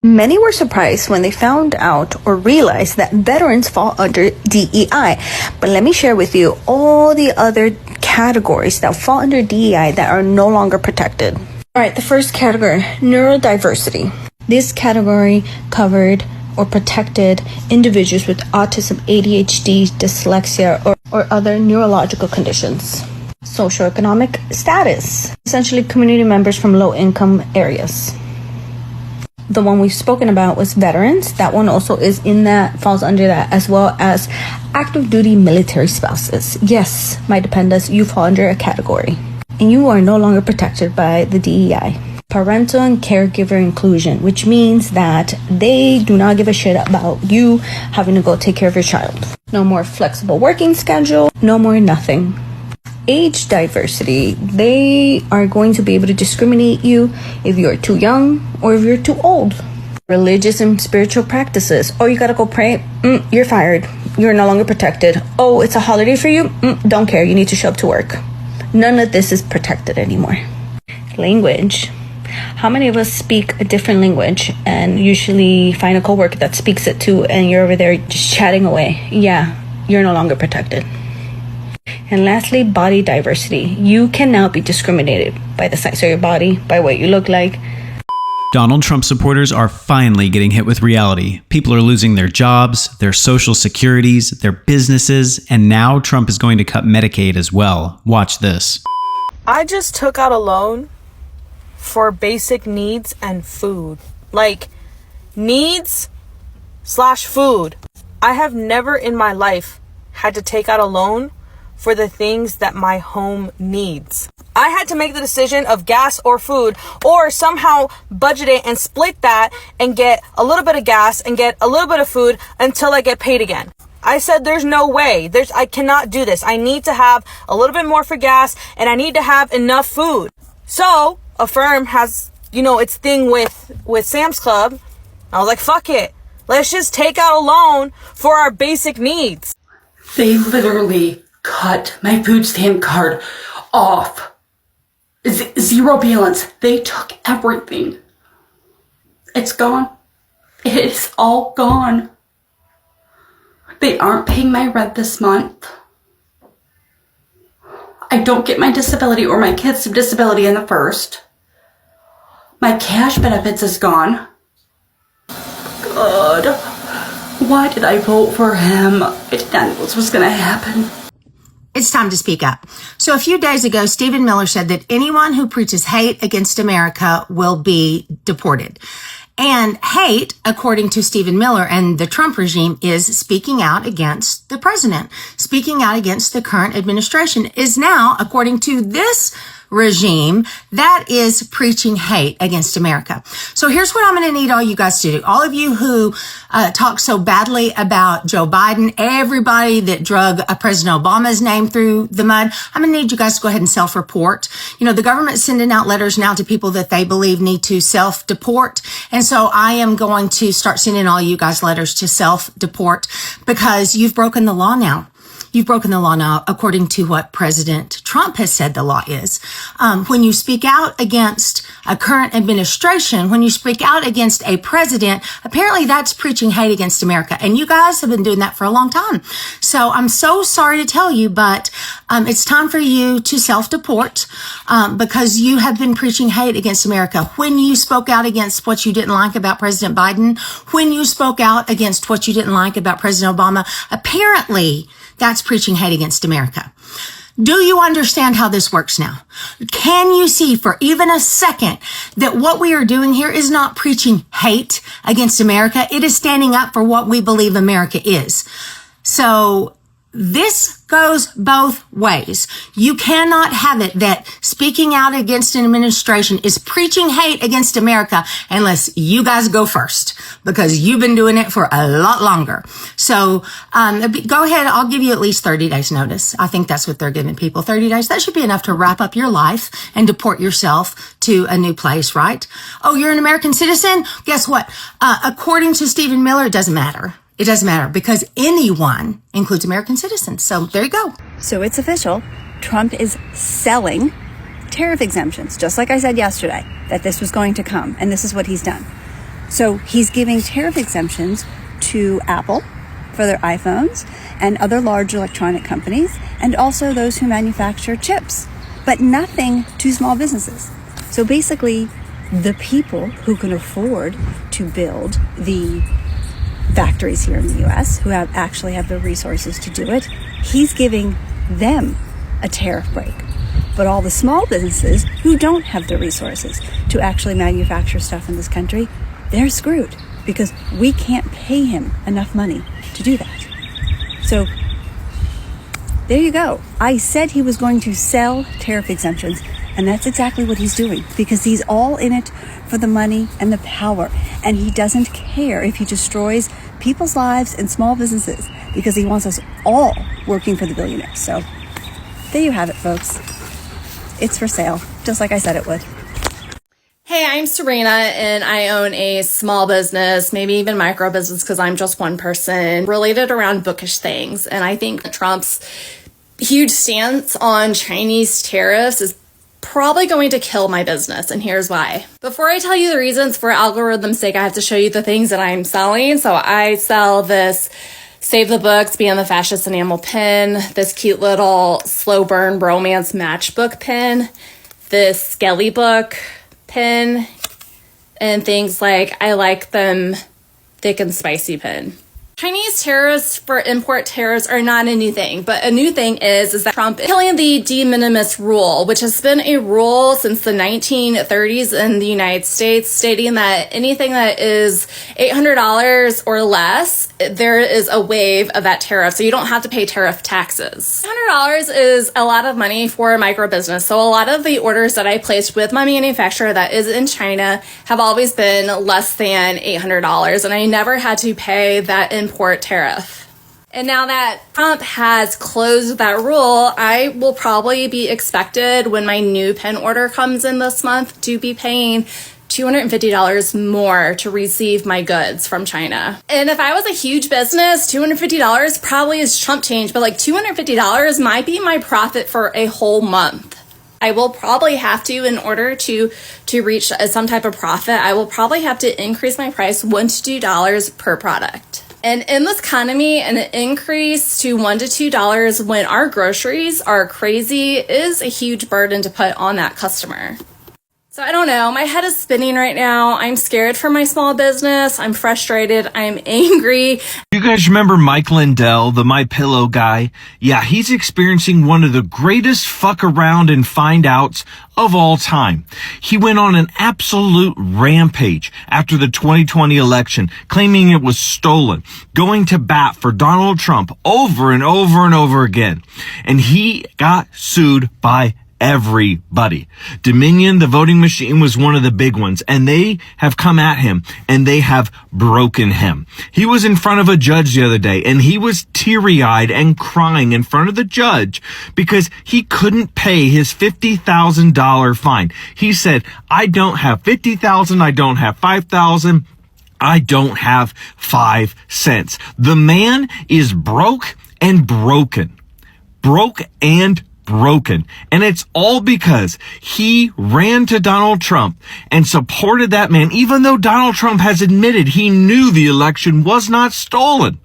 Many were surprised when they found out or realized that veterans fall under DEI. But let me share with you all the other categories that fall under DEI that are no longer protected. All right, the first category, neurodiversity. This category covered or protected individuals with autism, ADHD, dyslexia, or other neurological conditions. Socioeconomic status, essentially community members from low-income areas. The one we've spoken about was veterans. That one also is in that, falls under that, as well as active duty military spouses. Yes, my dependents, you fall under a category. And you are no longer protected by the DEI. Parental and caregiver inclusion, which means that they do not give a shit about you having to go take care of your child. No more flexible working schedule, no more nothing. Age diversity, they are going to be able to discriminate you if you're too young or if you're too old. Religious and spiritual practices. Oh, you gotta go pray? You're fired. You're no longer protected. Oh, it's a holiday for you? Don't care. You need to show up to work. None of this is protected anymore. Language. How many of us speak a different language and usually find a coworker that speaks it too and you're over there just chatting away? Yeah, you're no longer protected. And lastly, body diversity. You can now be discriminated by the size of your body, by what you look like. Donald Trump supporters are finally getting hit with reality. People are losing their jobs, their social securities, their businesses, and now Trump is going to cut Medicaid as well. Watch this. I just took out a loan for basic needs and food. Like, needs/food. I have never in my life had to take out a loan for the things that my home needs. I had to make the decision of gas or food, or somehow budget it and split that and get a little bit of gas and get a little bit of food until I get paid again. I said, there's no way. I cannot do this. I need to have a little bit more for gas and I need to have enough food. So Affirm has, its thing with Sam's Club. I was like, fuck it. Let's just take out a loan for our basic needs. They literally cut my food stamp card off. Zero balance. They took everything. It's gone. It is all gone. They aren't paying my rent this month. I don't get my disability or my kids' disability in the first. My cash benefits is gone. God, why did I vote for him? I didn't know this was going to happen. It's time to speak up. So a few days ago, Stephen Miller said that anyone who preaches hate against America will be deported. And hate, according to Stephen Miller and the Trump regime, is speaking out against the president. Speaking out against the current administration is now, according to this regime, that is preaching hate against America. So here's what I'm going to need all you guys to do. All of you who talk so badly about Joe Biden, everybody that drug President Obama's name through the mud, I'm going to need you guys to go ahead and self-report. The government's sending out letters now to people that they believe need to self-deport. And so I am going to start sending all you guys letters to self-deport because you've broken the law now. You've broken the law now, according to what President Trump has said the law is. When you speak out against a current administration, when you speak out against a president, apparently that's preaching hate against America. And you guys have been doing that for a long time. So I'm so sorry to tell you, but it's time for you to self-deport because you have been preaching hate against America. When you spoke out against what you didn't like about President Biden, when you spoke out against what you didn't like about President Obama, apparently that's preaching hate against America. Do you understand how this works now? Can you see for even a second that what we are doing here is not preaching hate against America? It is standing up for what we believe America is. So this goes both ways. You cannot have it that speaking out against an administration is preaching hate against America unless you guys go first, because you've been doing it for a lot longer. So go ahead. I'll give you at least 30 days notice. I think that's what they're giving people, 30 days. That should be enough to wrap up your life and deport yourself to a new place, right? Oh, you're an American citizen? Guess what? According to Stephen Miller, it doesn't matter. It doesn't matter because anyone includes American citizens. So there you go. So it's official. Trump is selling tariff exemptions, just like I said yesterday, that this was going to come. And this is what he's done. So he's giving tariff exemptions to Apple for their iPhones and other large electronic companies, and also those who manufacture chips, but nothing to small businesses. So basically, the people who can afford to build the factories here in the US, who actually have the resources to do it, he's giving them a tariff break. But all the small businesses who don't have the resources to actually manufacture stuff in this country, they're screwed because we can't pay him enough money to do that. So there you go. I said he was going to sell tariff exemptions, and that's exactly what he's doing, because he's all in it for the money and the power, and he doesn't care if he destroys people's lives and small businesses, because he wants us all working for the billionaires. So there you have it, folks. It's for sale, just like I said it would. Hey, I'm Serena, and I own a small business, maybe even micro business, because I'm just one person, related around bookish things. And I think Trump's huge stance on Chinese tariffs is probably going to kill my business, and here's why. Before I tell you the reasons, for algorithm's sake, I have to show you the things that I'm selling. So I sell this Save the Books, Be on the Fascist Enamel pin, this cute little slow burn romance matchbook pin, this Skelly book pin, and things like I like them thick and spicy pin. Chinese tariffs for import tariffs are not a new thing, but a new thing is that Trump is killing the de minimis rule, which has been a rule since the 1930s in the United States, stating that anything that is $800 or less, there is a waive of that tariff, so you don't have to pay tariff taxes. $800 is a lot of money for a micro business, so a lot of the orders that I placed with my manufacturer that is in China have always been less than $800, and I never had to pay that import tariff. And now that Trump has closed that rule, I will probably be expected when my new pen order comes in this month to be paying $250 more to receive my goods from China. And if I was a huge business, $250 probably is chump change, but like $250 might be my profit for a whole month. I will probably have to, in order to reach some type of profit, I will probably have to increase my price $1 to $2 per product. And in this economy, an increase to $1 to $2 when our groceries are crazy is a huge burden to put on that customer. So I don't know, my head is spinning right now. I'm scared for my small business. I'm frustrated. I'm angry. You guys remember Mike Lindell, the My Pillow guy? Yeah, he's experiencing one of the greatest fuck around and find outs of all time. He went on an absolute rampage after the 2020 election, claiming it was stolen, going to bat for Donald Trump over and over and over again. And he got sued by everybody. Dominion, the voting machine, was one of the big ones, and they have come at him and they have broken him. He was in front of a judge the other day, and he was teary-eyed and crying in front of the judge because he couldn't pay his $50,000 fine. He said, I don't have $50,000, I don't have $5,000, I don't have 5 cents. The man is broke and broken. Broke and broken. And it's all because he ran to Donald Trump and supported that man, even though Donald Trump has admitted he knew the election was not stolen.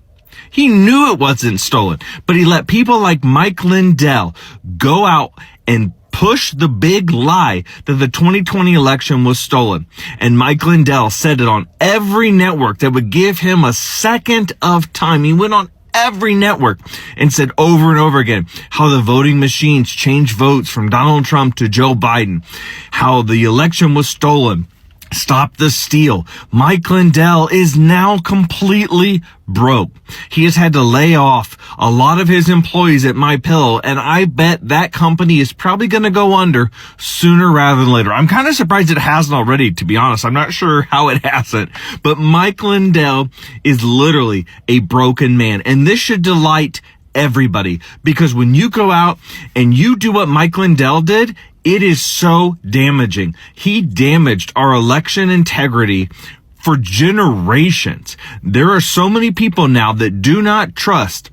He knew it wasn't stolen, but he let people like Mike Lindell go out and push the big lie that the 2020 election was stolen. And Mike Lindell said it on every network that would give him a second of time. He went on every network and said over and over again how the voting machines changed votes from Donald Trump to Joe Biden, how the election was stolen. Stop the steal. Mike Lindell is now completely broke. He has had to lay off a lot of his employees at My Pillow, and I bet that company is probably going to go under sooner rather than later. I'm kind of surprised it hasn't already, to be honest. I'm not sure how it hasn't, but Mike Lindell is literally a broken man, and this should delight everybody, because when you go out and you do what Mike Lindell did, it is so damaging. He damaged our election integrity for generations. There are so many people now that do not trust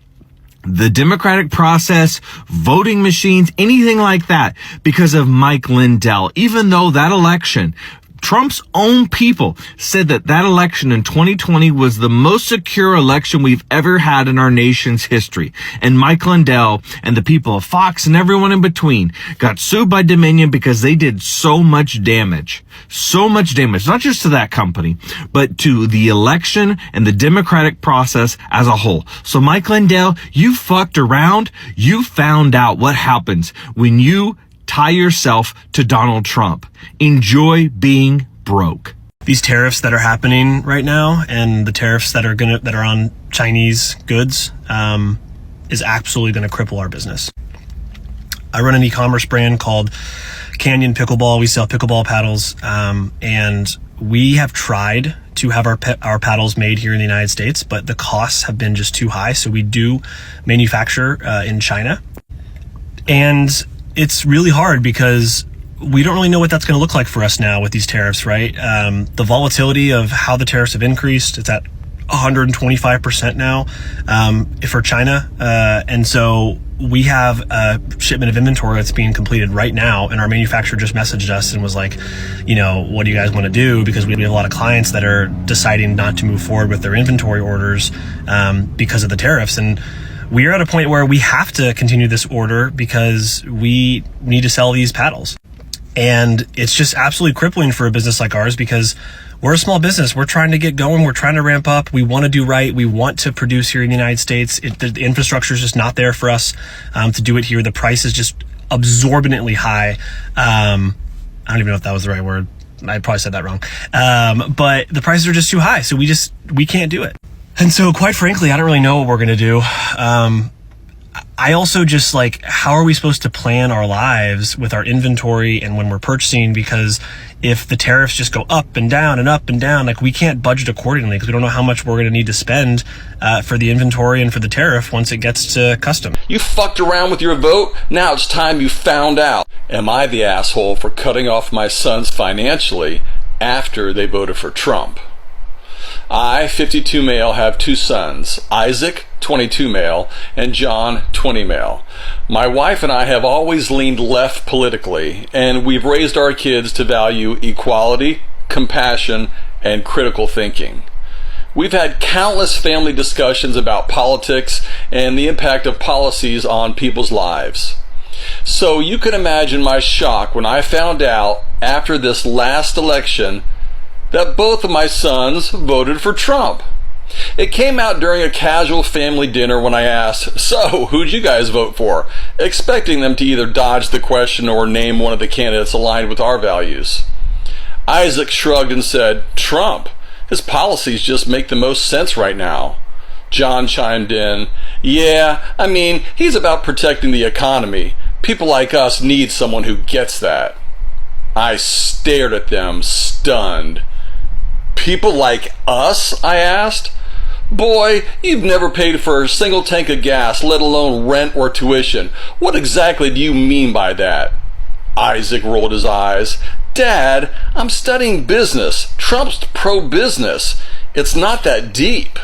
the democratic process, voting machines, anything like that, because of Mike Lindell. Even though that election Trump's own people said that election in 2020 was the most secure election we've ever had in our nation's history. And Mike Lindell and the people of Fox and everyone in between got sued by Dominion because they did so much damage. So much damage, not just to that company, but to the election and the democratic process as a whole. So Mike Lindell, you fucked around. You found out what happens when you tie yourself to Donald Trump. Enjoy being broke. These tariffs that are happening right now and the tariffs that are on Chinese goods is absolutely going to cripple our business. I run an e-commerce brand called Canyon Pickleball. We sell pickleball paddles, and we have tried to have our paddles made here in the United States, but the costs have been just too high. So we do manufacture in China, and it's really hard because we don't really know what that's going to look like for us now with these tariffs, right? The volatility of how the tariffs have increased, it's at 125% now for China. And so we have a shipment of inventory that's being completed right now, and our manufacturer just messaged us and was like, what do you guys want to do? Because we have a lot of clients that are deciding not to move forward with their inventory orders because of the tariffs. And we are at a point where we have to continue this order because we need to sell these paddles. And it's just absolutely crippling for a business like ours because we're a small business. We're trying to get going. We're trying to ramp up. We want to do right. We want to produce here in the United States. The infrastructure is just not there for us to do it here. The price is just absorbently high. I don't even know if that was the right word. I probably said that wrong. But the prices are just too high. So we can't do it. And so quite frankly, I don't really know what we're going to do. I also just how are we supposed to plan our lives with our inventory and when we're purchasing? Because if the tariffs just go up and down and up and down, we can't budget accordingly because we don't know how much we're going to need to spend for the inventory and for the tariff once it gets to custom. You fucked around with your vote. Now it's time you found out. Am I the asshole for cutting off my sons financially after they voted for Trump? I, 52 male, have two sons, Isaac, 22 male, and John, 20 male. My wife and I have always leaned left politically, and we've raised our kids to value equality, compassion, and critical thinking. We've had countless family discussions about politics and the impact of policies on people's lives. So you can imagine my shock when I found out after this last election that both of my sons voted for Trump. It came out during a casual family dinner when I asked, "So, who'd you guys vote for?" expecting them to either dodge the question or name one of the candidates aligned with our values. Isaac shrugged and said, "Trump. His policies just make the most sense right now." John chimed in, "Yeah, he's about protecting the economy. People like us need someone who gets that." I stared at them, stunned. "People like us?" I asked. "Boy, you've never paid for a single tank of gas, let alone rent or tuition. What exactly do you mean by that?" Isaac rolled his eyes. "Dad, I'm studying business. Trump's pro-business. It's not that deep."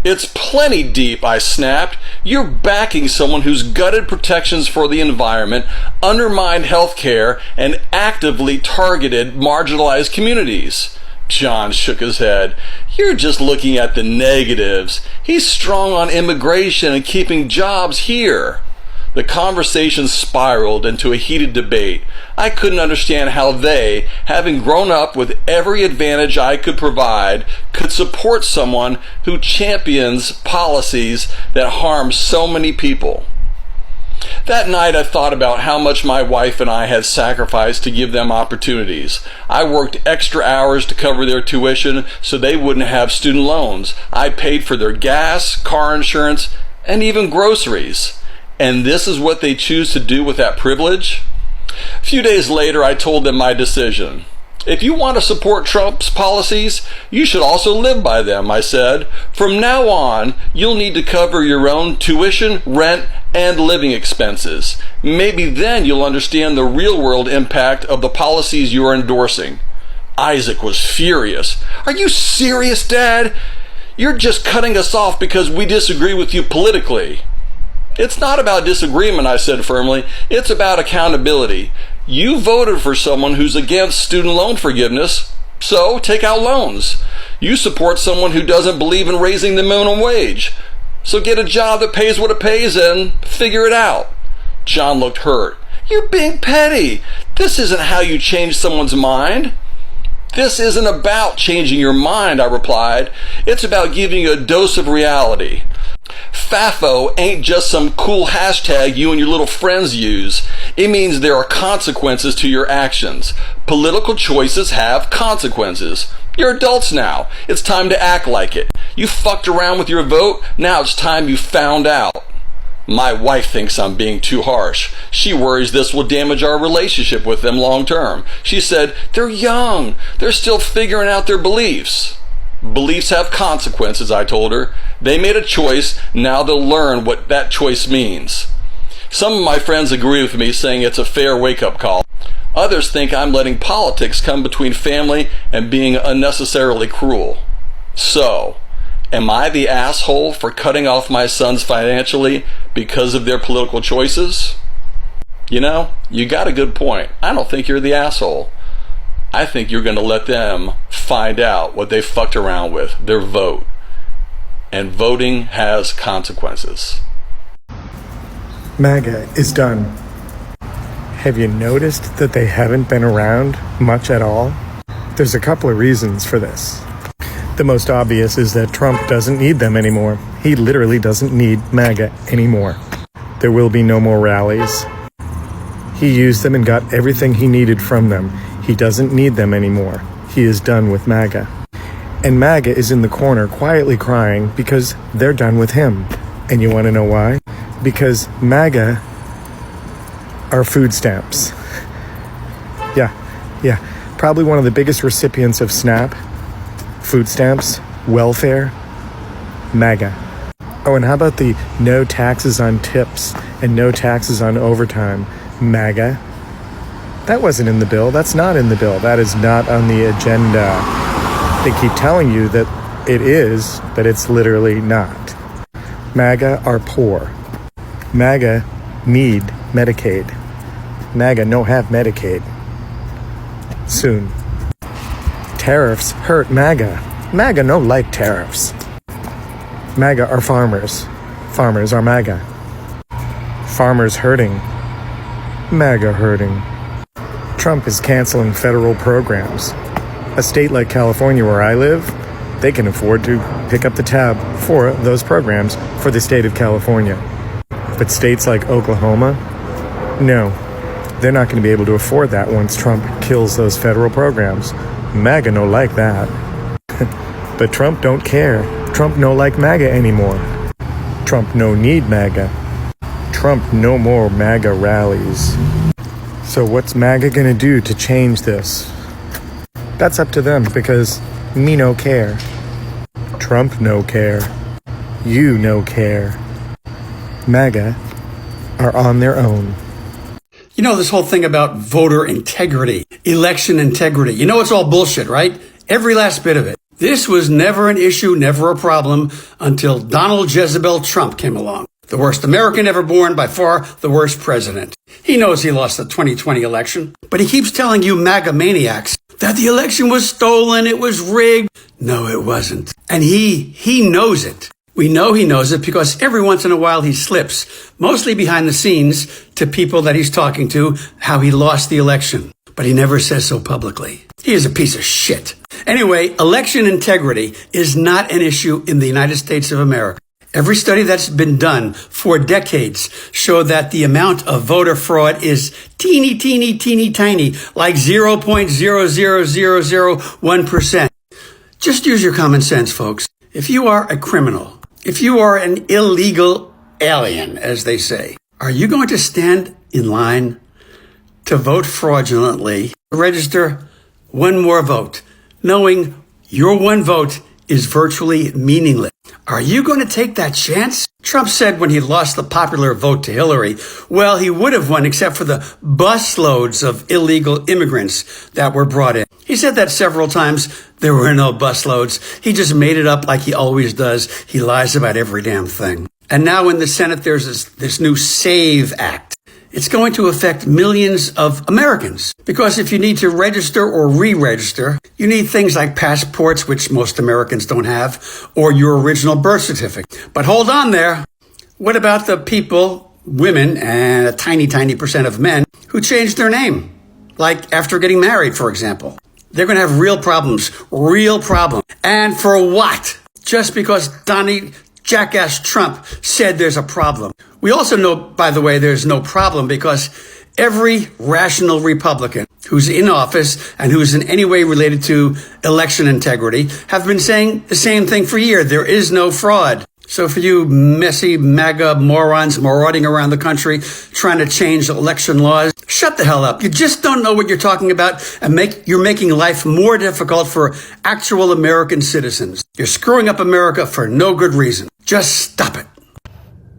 "It's plenty deep," I snapped. "You're backing someone who's gutted protections for the environment, undermined health care, and actively targeted marginalized communities." John shook his head. "You're just looking at the negatives. He's strong on immigration and keeping jobs here." The conversation spiraled into a heated debate. I couldn't understand how they, having grown up with every advantage I could provide, could support someone who champions policies that harm so many people. That night I thought about how much my wife and I had sacrificed to give them opportunities. I worked extra hours to cover their tuition so they wouldn't have student loans. I paid for their gas, car insurance, and even groceries. And this is what they choose to do with that privilege? A few days later, I told them my decision. "If you want to support Trump's policies, you should also live by them," I said. "From now on, you'll need to cover your own tuition, rent, and living expenses. Maybe then you'll understand the real-world impact of the policies you are endorsing." Isaac was furious. "Are you serious, Dad? You're just cutting us off because we disagree with you politically." "It's not about disagreement," I said firmly. "It's about accountability. You voted for someone who's against student loan forgiveness, so take out loans. You support someone who doesn't believe in raising the minimum wage, so get a job that pays what it pays and figure it out. John looked hurt. You're being petty. This isn't how you change someone's mind. This isn't about changing your mind, I replied. It's about giving you a dose of reality. FAFO ain't just some cool hashtag you and your little friends use. It means there are consequences to your actions. Political choices have consequences. You're adults now. It's time to act like it. You fucked around with your vote. Now it's time you found out. My wife thinks I'm being too harsh. She worries this will damage our relationship with them long term. She said, they're young. They're still figuring out their beliefs. Beliefs have consequences, I told her. They made a choice. Now they'll learn what that choice means. Some of my friends agree with me, saying it's a fair wake-up call. Others think I'm letting politics come between family and being unnecessarily cruel. So, am I the asshole for cutting off my sons financially because of their political choices? You know, you got a good point. I don't think you're the asshole. I think you're going to let them find out what they fucked around with, their vote. And voting has consequences. MAGA is done. Have you noticed that they haven't been around much at all? There's a couple of reasons for this. The most obvious is that Trump doesn't need them anymore. He literally doesn't need MAGA anymore. There will be no more rallies. He used them and got everything he needed from them. He doesn't need them anymore. He is done with MAGA. And MAGA is in the corner quietly crying because they're done with him. And you want to know why? Because MAGA are food stamps. Yeah. Probably one of the biggest recipients of SNAP, food stamps, welfare, MAGA. Oh, and how about the no taxes on tips and no taxes on overtime, MAGA? That wasn't in the bill. That's not in the bill. That is not on the agenda. They keep telling you that it is, but it's literally not. MAGA are poor. MAGA need Medicaid. MAGA no have Medicaid. Soon. Tariffs hurt MAGA. MAGA no like tariffs. MAGA are farmers. Farmers are MAGA. Farmers hurting. MAGA hurting. Trump is canceling federal programs. A state like California, where I live, they can afford to pick up the tab for those programs for the state of California. But states like Oklahoma, no, they're not going to be able to afford that once Trump kills those federal programs. MAGA no like that. But Trump don't care. Trump no like MAGA anymore. Trump no need MAGA. Trump no more MAGA rallies. So what's MAGA gonna do to change this? That's up to them, because me no care. Trump no care. You no care. MAGA are on their own. You know, this whole thing about voter integrity, election integrity, you know it's all bullshit, right? Every last bit of it. This was never an issue, never a problem, until Donald Jezebel Trump came along. The worst American ever born, by far the worst president. He knows he lost the 2020 election, but he keeps telling you MAGA maniacs that the election was stolen, it was rigged. No, it wasn't. And he knows it. We know he knows it because every once in a while he slips, mostly behind the scenes, to people that he's talking to, how he lost the election. But he never says so publicly. He is a piece of shit. Anyway, election integrity is not an issue in the United States of America. Every study that's been done for decades show that the amount of voter fraud is teeny, tiny, like 0.00001%. Just use your common sense, folks. If you are a criminal, if you are an illegal alien, as they say, are you going to stand in line to vote fraudulently, register one more vote, knowing your one vote is virtually meaningless? Are you going to take that chance? Trump said when he lost the popular vote to Hillary, well, he would have won except for the busloads of illegal immigrants that were brought in. He said that several times. There were no busloads. He just made it up like he always does. He lies about every damn thing. And now in the Senate, there's this new SAVE Act. it's going to affect millions of Americans. Because if you need to register or re-register, you need things like passports, which most Americans don't have, or your original birth certificate. But hold on there. What about the people, women, and a tiny, tiny percent of men who changed their name? Like after getting married, for example. They're going to have real problems. And for what? Just because Donnie Jackass Trump said there's a problem. We also know, by the way, there's no problem because every rational Republican who's in office and who's in any way related to election integrity have been saying the same thing for years. There is no fraud. So for you messy MAGA morons marauding around the country trying to change election laws, shut the hell up. You just don't know what you're talking about, and you're making life more difficult for actual American citizens. You're screwing up America for no good reason. Just stop it.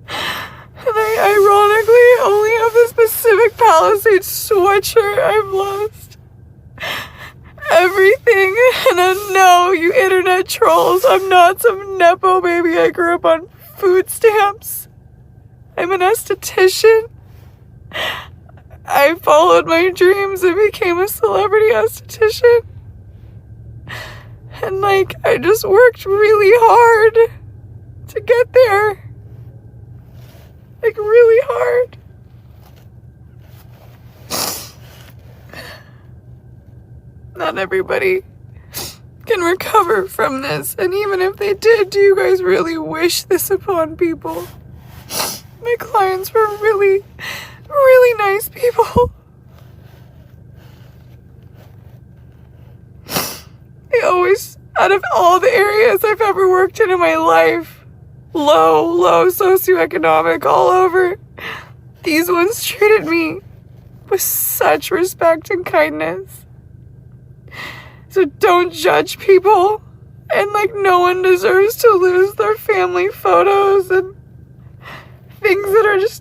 And I ironically only have this Pacific Palisades sweatshirt. I've lost everything. And I know, you internet trolls, I'm not some Nepo baby. I grew up on food stamps. I'm an esthetician. I followed my dreams and became a celebrity esthetician. And I just worked really hard to get there. Really hard. Not everybody can recover from this. And even if they did, do you guys really wish this upon people? My clients were really, really nice people. They always, out of all the areas I've ever worked in my life, low socioeconomic all over, these ones treated me with such respect and kindness. So don't judge people. And no one deserves to lose their family photos and things that are just